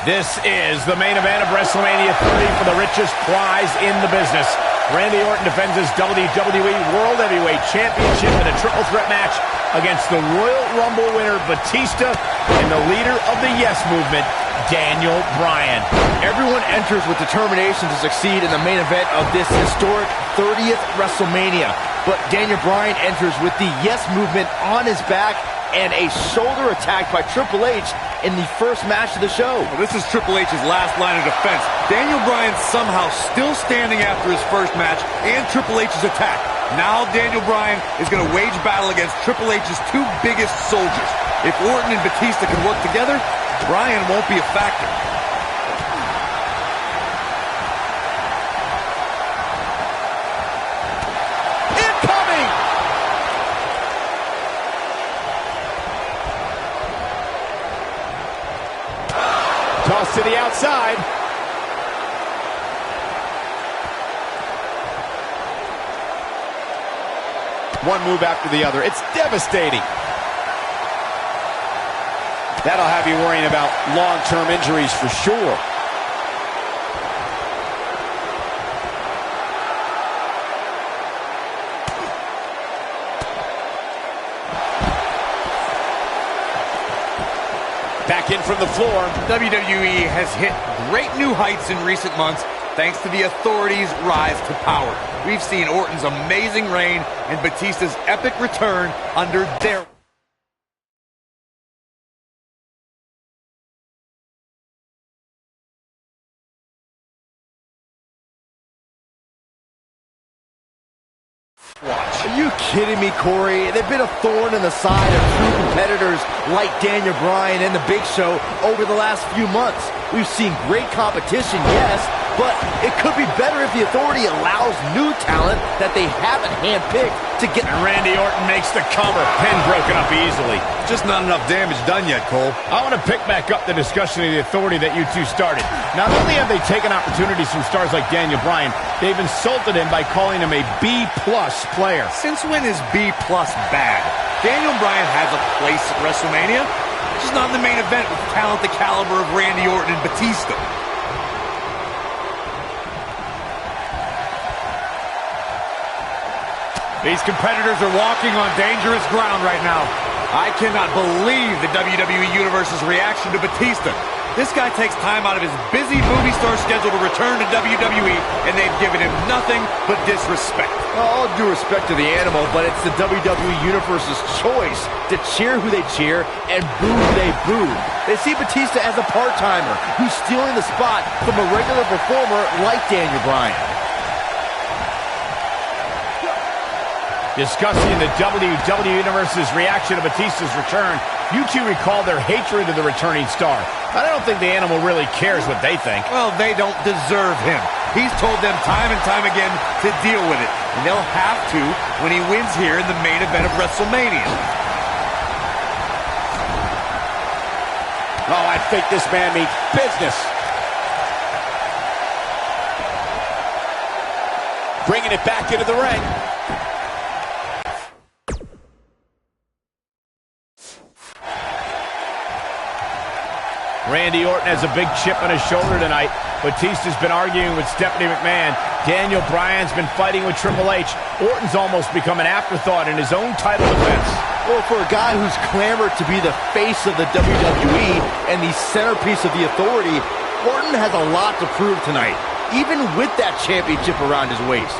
This is the main event of WrestleMania 30 for the richest prize in the business. Randy Orton defends his WWE World Heavyweight Championship in a triple threat match against the Royal Rumble winner Batista and the leader of the Yes Movement, Daniel Bryan. Everyone enters with determination to succeed in the main event of this historic 30th WrestleMania. But Daniel Bryan enters with the Yes Movement on his back and a shoulder attack by Triple H in the first match of the show. Well, this is Triple H's last line of defense. Daniel Bryan somehow still standing after his first match and Triple H's attack. Now Daniel Bryan is going to wage battle against Triple H's two biggest soldiers. If Orton and Batista can work together, Bryan won't be a factor. Toss to the outside. One move after the other. It's devastating. That'll have you worrying about long-term injuries for sure. Back in from the floor. WWE has hit great new heights in recent months thanks to the Authority's rise to power. We've seen Orton's amazing reign and Batista's epic return under their watch. Are you kidding me, Corey? They've been a thorn in the side of true competitors like Daniel Bryan and The Big Show over the last few months. We've seen great competition, yes, but it could be better if the Authority allows new talent that they haven't handpicked to get. And Randy Orton makes the cover. Pin broken up easily. Just not enough damage done yet, Cole. I want to pick back up the discussion of the Authority that you two started. Not only have they taken opportunities from stars like Daniel Bryan, they've insulted him by calling him a B-plus player. Since when is B-plus bad? Daniel Bryan has a place at WrestleMania, just not in the main event with talent the caliber of Randy Orton and Batista. These competitors are walking on dangerous ground right now. I cannot believe the WWE Universe's reaction to Batista. This guy takes time out of his busy movie star schedule to return to WWE, and they've given him nothing but disrespect. All due respect to the animal, but it's the WWE Universe's choice to cheer who they cheer and boo who they boo. They see Batista as a part-timer who's stealing the spot from a regular performer like Daniel Bryan. Discussing the WWE Universe's reaction to Batista's return, you two recall their hatred of the returning star. But I don't think the animal really cares what they think. Well, they don't deserve him. He's told them time and time again to deal with it. And they'll have to when he wins here in the main event of WrestleMania. Oh, I think this man means business. Bringing it back into the ring. Randy Orton has a big chip on his shoulder tonight. Batista's been arguing with Stephanie McMahon. Daniel Bryan's been fighting with Triple H. Orton's almost become an afterthought in his own title defense. Well, for a guy who's clamored to be the face of the WWE and the centerpiece of the Authority, Orton has a lot to prove tonight, even with that championship around his waist.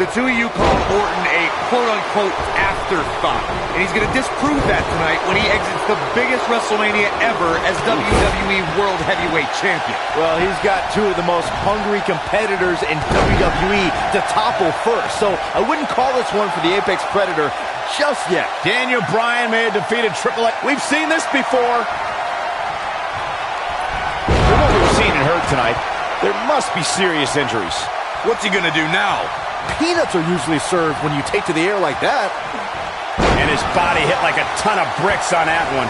The two of you call Orton a quote-unquote afterthought, and he's going to disprove that tonight when he exits the biggest WrestleMania ever as WWE World Heavyweight Champion. Well, he's got two of the most hungry competitors in WWE to topple first, so I wouldn't call this one for the Apex Predator just yet. Daniel Bryan may have defeated Triple H. We've seen this before. From what we've seen and heard tonight, there must be serious injuries. What's he going to do now? Peanuts are usually served when you take to the air like that. And his body hit like a ton of bricks on that one.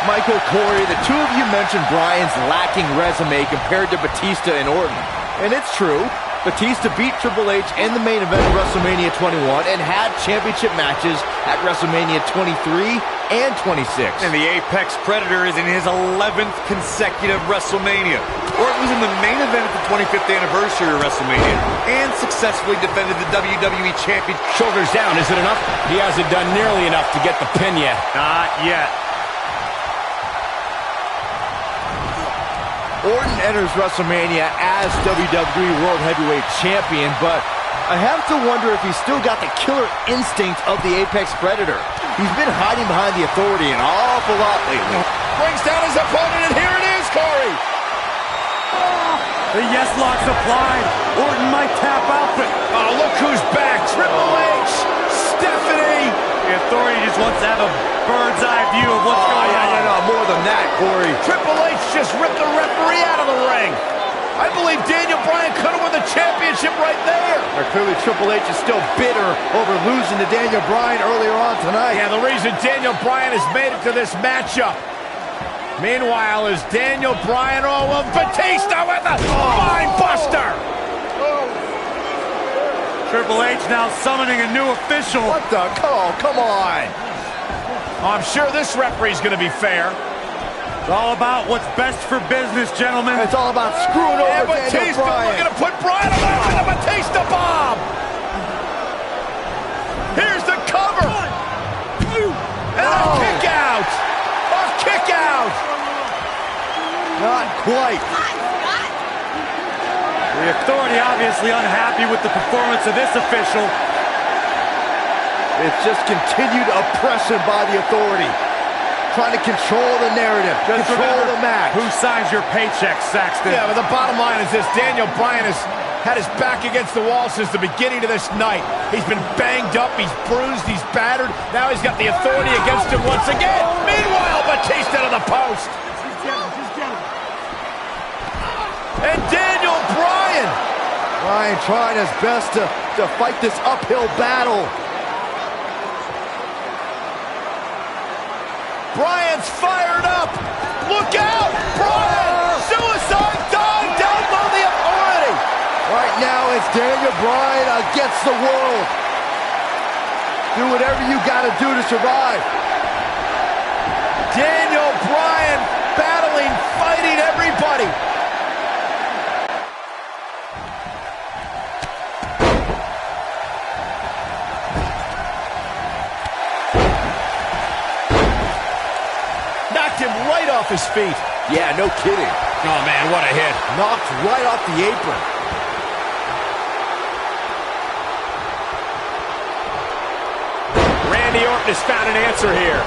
Michael, Corey, the two of you mentioned Bryan's lacking resume compared to Batista and Orton. And it's true. Batista beat Triple H in the main event of WrestleMania 21 and had championship matches at WrestleMania 23 and 26. And the Apex Predator is in his 11th consecutive WrestleMania. Orton was in the main event at the 25th anniversary of WrestleMania and successfully defended the WWE Championship. Shoulders down, is it enough? He hasn't done nearly enough to get the pin yet. Not yet. Orton enters WrestleMania as WWE World Heavyweight Champion, but I have to wonder if he's still got the killer instinct of the Apex Predator. He's been hiding behind the Authority an awful lot lately. Brings down his opponent, and here it is, Corey. The yes lock's applied. Orton might tap out, but oh, look who's back. Triple H, Stephanie. the Authority just wants to have a bird's eye view of what's going on. No, more than that, Corey. Triple H just ripped the referee out of the ring. I believe Daniel Bryan could have won the championship right there. Clearly, Triple H is still bitter over losing to Daniel Bryan earlier on tonight. Yeah, the reason Daniel Bryan has made it to this matchup. Meanwhile, is Daniel Bryan of Batista with a spine buster. Triple H now summoning a new official. What the? Oh, come on. I'm sure this referee's going to be fair. It's all about what's best for business, gentlemen. It's all about screwing over Daniel Bryan. We're going to put Bryan away with the Batista bomb. Here's the cover. And a kick out. A kick out. Not quite. The Authority obviously unhappy with the performance of this official. It's just continued oppression by the Authority. Trying to control the narrative, control the match. Who signs your paycheck, Saxton? Yeah, but the bottom line is this. Daniel Bryan has had his back against the wall since the beginning of this night. He's been banged up, he's bruised, he's battered. Now he's got the Authority against him once again. Meanwhile, Batista to the post. And Daniel Bryan. Bryan trying his best to fight this uphill battle. Bryan's fired up. Look out! Bryan! Suicide dive down below the Authority. Right now it's Daniel Bryan against the world. Do whatever you gotta do to survive. Daniel Bryan battling, fighting everybody. Knocked him right off his feet. Yeah, no kidding. Oh, man, what a hit. Knocked right off the apron. Randy Orton has found an answer here.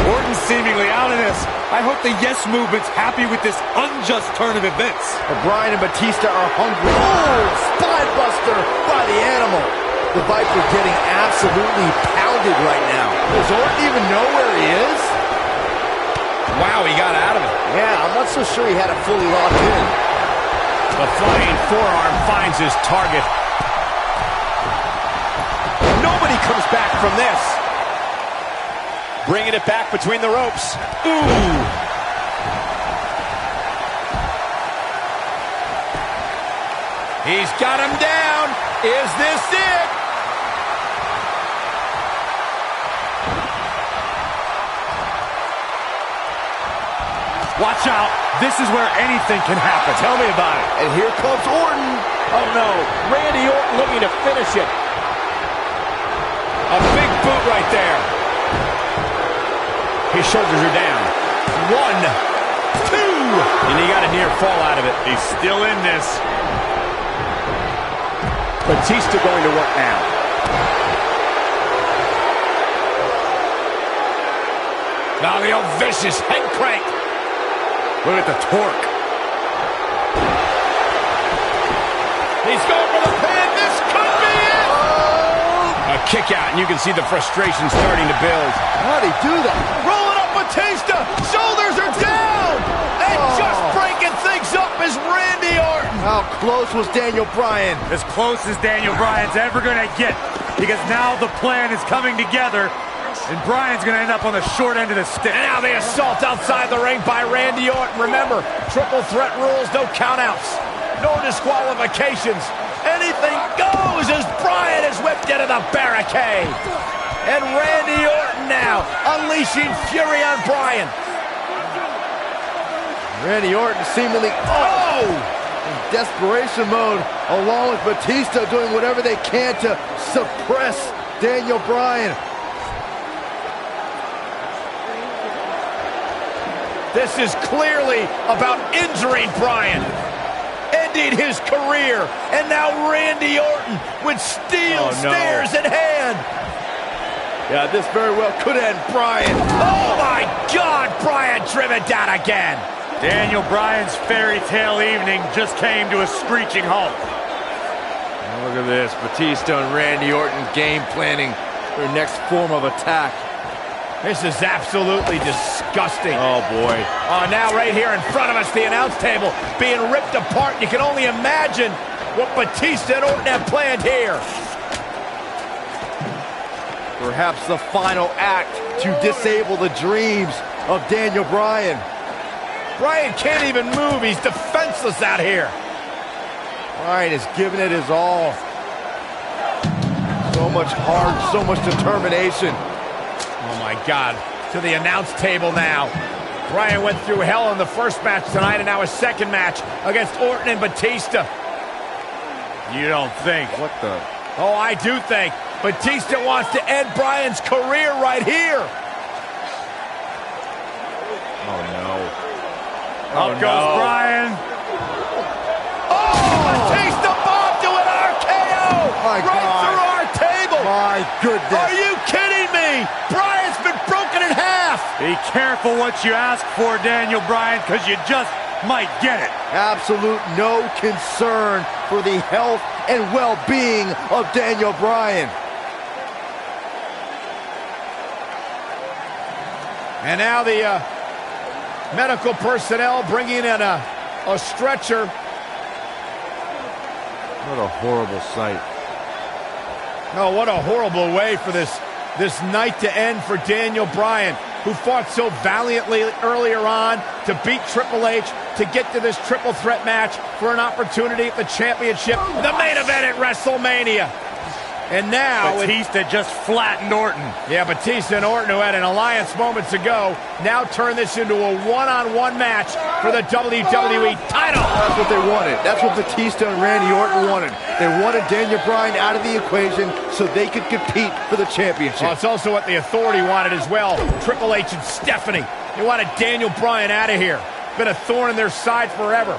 Orton seemingly out of this. I hope the Yes Movement's happy with this unjust turn of events. Bryan and Batista are hungry. Oh, spine buster by the animal. The Viper getting absolutely pounded right now. Does Orton even know where he is? Wow, he got out of it. Yeah, I'm not so sure he had it fully locked in. The flying forearm finds his target. Nobody comes back from this. Bringing it back between the ropes. Ooh. He's got him down. Is this it? Watch out. This is where anything can happen. Tell me about it. And here comes Orton. Oh, no. Randy Orton looking to finish it. A big boot right there. His shoulders are down. 1, 2. And he got a near fall out of it. He's still in this. Batista going to work now. Now the old vicious head crank. Look at the torque. He's going for the pin. This could be it. Oh. A kick out, and you can see the frustration starting to build. How'd he do that? Rolling up Batista. Shoulders are down. And just breaking things up is Randy Orton. How close was Daniel Bryan? As close as Daniel Bryan's ever going to get, because now the plan is coming together. And Bryan's going to end up on the short end of the stick. And now the assault outside the ring by Randy Orton. Remember, triple threat rules, no countouts, no disqualifications. Anything goes as Bryan is whipped into the barricade. And Randy Orton now unleashing fury on Bryan. Randy Orton seemingly in desperation mode, along with Batista doing whatever they can to suppress Daniel Bryan. This is clearly about injuring Bryan, ending his career, and now Randy Orton with steel stairs in hand. Yeah, this very well could end Bryan. Oh my God, Bryan driven down again. Daniel Bryan's fairy tale evening just came to a screeching halt. Look at this, Batista and Randy Orton game planning their next form of attack. This is absolutely disgusting. Oh, boy. Now right here in front of us, the announce table being ripped apart. You can only imagine what Batista and Orton have planned here. Perhaps the final act to disable the dreams of Daniel Bryan. Bryan can't even move. He's defenseless out here. Bryan is giving it his all. So much heart, so much determination. Oh my God, to the announce table now. Bryan went through hell in the first match tonight, and now his second match against Orton and Batista. You don't think? What the? Oh, I do think. Batista wants to end Bryan's career right here. Oh no. Up goes Bryan. Oh, Batista bombed to an RKO! My right God. through our table! My goodness. Are you kidding me? Bryan's been broken in half! Be careful what you ask for, Daniel Bryan, because you just might get it. Absolute no concern for the health and well-being of Daniel Bryan. And now the medical personnel bringing in a stretcher. What a horrible sight. Oh, what a horrible way for this night to end for Daniel Bryan, who fought so valiantly earlier on to beat Triple H, to get to this triple threat match for an opportunity at the championship, the main event at WrestleMania. And now Batista just flattened Orton. Yeah, Batista and Orton, who had an alliance moments ago, now turn this into a one-on-one match for the WWE title. That's what they wanted. That's what Batista and Randy Orton wanted. They wanted Daniel Bryan out of the equation so they could compete for the championship. Well, it's also what the Authority wanted as well. Triple H and Stephanie. They wanted Daniel Bryan out of here. Been a thorn in their side forever.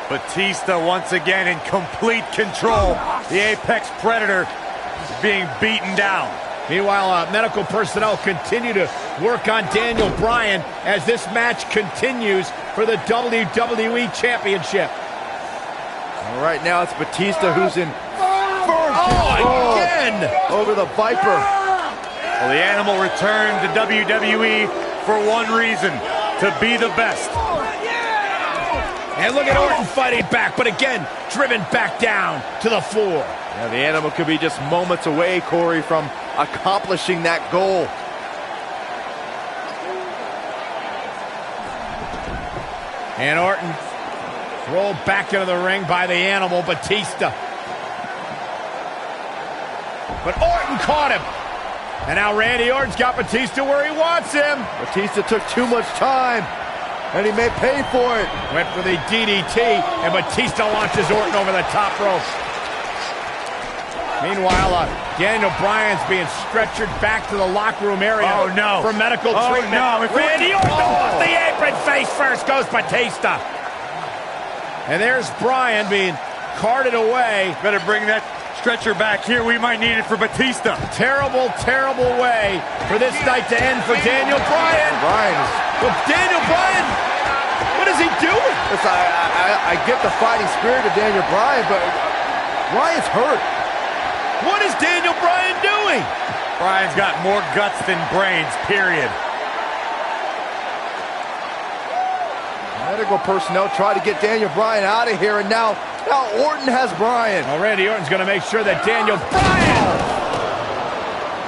Batista once again in complete control. The Apex Predator is being beaten down. Meanwhile, medical personnel continue to work on Daniel Bryan as this match continues for the WWE Championship. All right, now it's Batista who's in first control again over the Viper. Well, the Animal returned to WWE for one reason, to be the best. And look at Orton fighting back, but again, driven back down to the floor. Yeah, the Animal could be just moments away, Corey, from accomplishing that goal. And Orton rolled back into the ring by the Animal, Batista. But Orton caught him. And now Randy Orton's got Batista where he wants him. Batista took too much time, and he may pay for it. Went for the DDT, and Batista launches Orton over the top rope. Meanwhile, Daniel Bryan's being stretchered back to the locker room area for medical treatment. Randy Orton off the apron, face first goes Batista. And there's Bryan being carted away. Better bring that stretcher back here. We might need it for Batista. Terrible, terrible way for this night to end for Daniel Bryan. Well, Daniel Bryan, what is he doing? Listen, I get the fighting spirit of Daniel Bryan, but Bryan's hurt. What is Daniel Bryan doing? Bryan's got more guts than brains, period. Medical personnel try to get Daniel Bryan out of here, and now Now Orton has Bryan. Well, Randy Orton's going to make sure that Daniel Bryan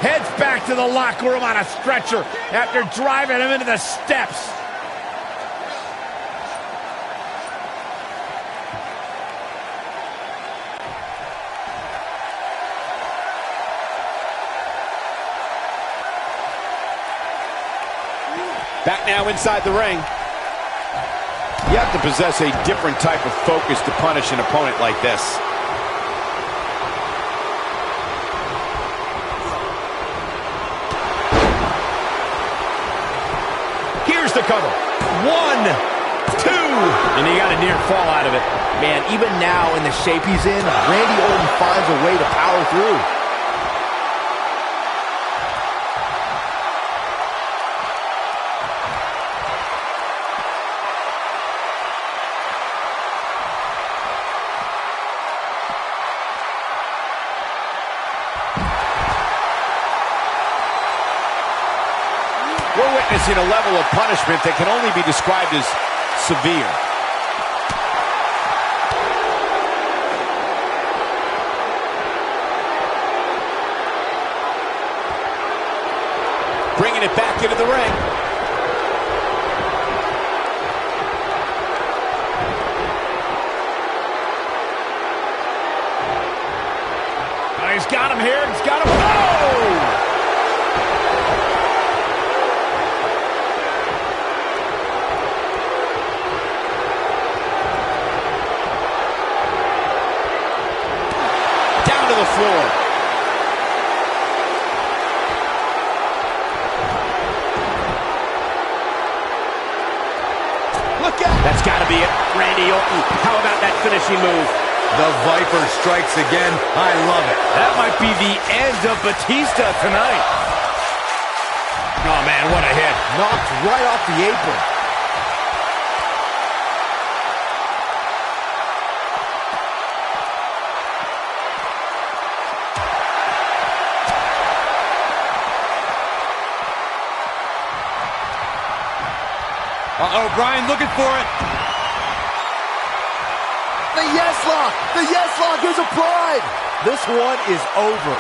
heads back to the locker room on a stretcher after driving him into the steps. Back now inside the ring. You have to possess a different type of focus to punish an opponent like this. Here's the cover. 1, 2. And he got a near fall out of it. Man, even now in the shape he's in, Randy Orton finds a way to power through. We're witnessing a level of punishment that can only be described as severe. Bringing it back into the ring. Oh, he's got him here. He's got him. Oh! To the floor. Look out! That's got to be it. Randy Orton. How about that finishing move? The Viper strikes again. I love it. That might be the end of Batista tonight. Oh, man, what a hit. Knocked right off the apron. Uh-oh, Bryan looking for it. The yes lock! The yes lock is applied! This one is over.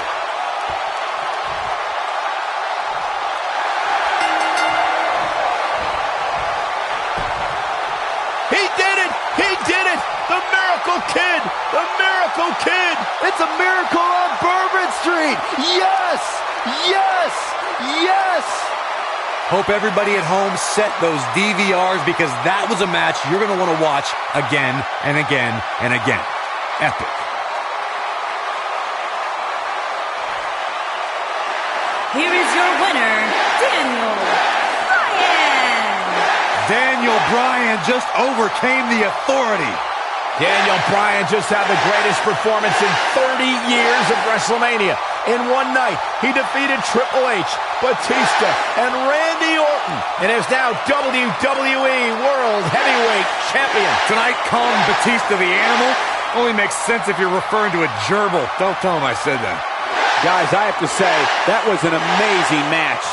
He did it! He did it! The Miracle Kid! The Miracle Kid! It's a miracle on Bourbon Street! Yes! Yes! Yes! Hope everybody at home set those DVRs because that was a match you're going to want to watch again and again and again. Epic. Here is your winner, Daniel Bryan. Daniel Bryan just overcame the authority. Daniel Bryan just had the greatest performance in 30 years of WrestleMania. In one night, he defeated Triple H, Batista, and Randy Orton, and is now WWE World Heavyweight Champion. Tonight, calling Batista the animal only makes sense if you're referring to a gerbil. Don't tell him I said that. Guys, I have to say, that was an amazing match.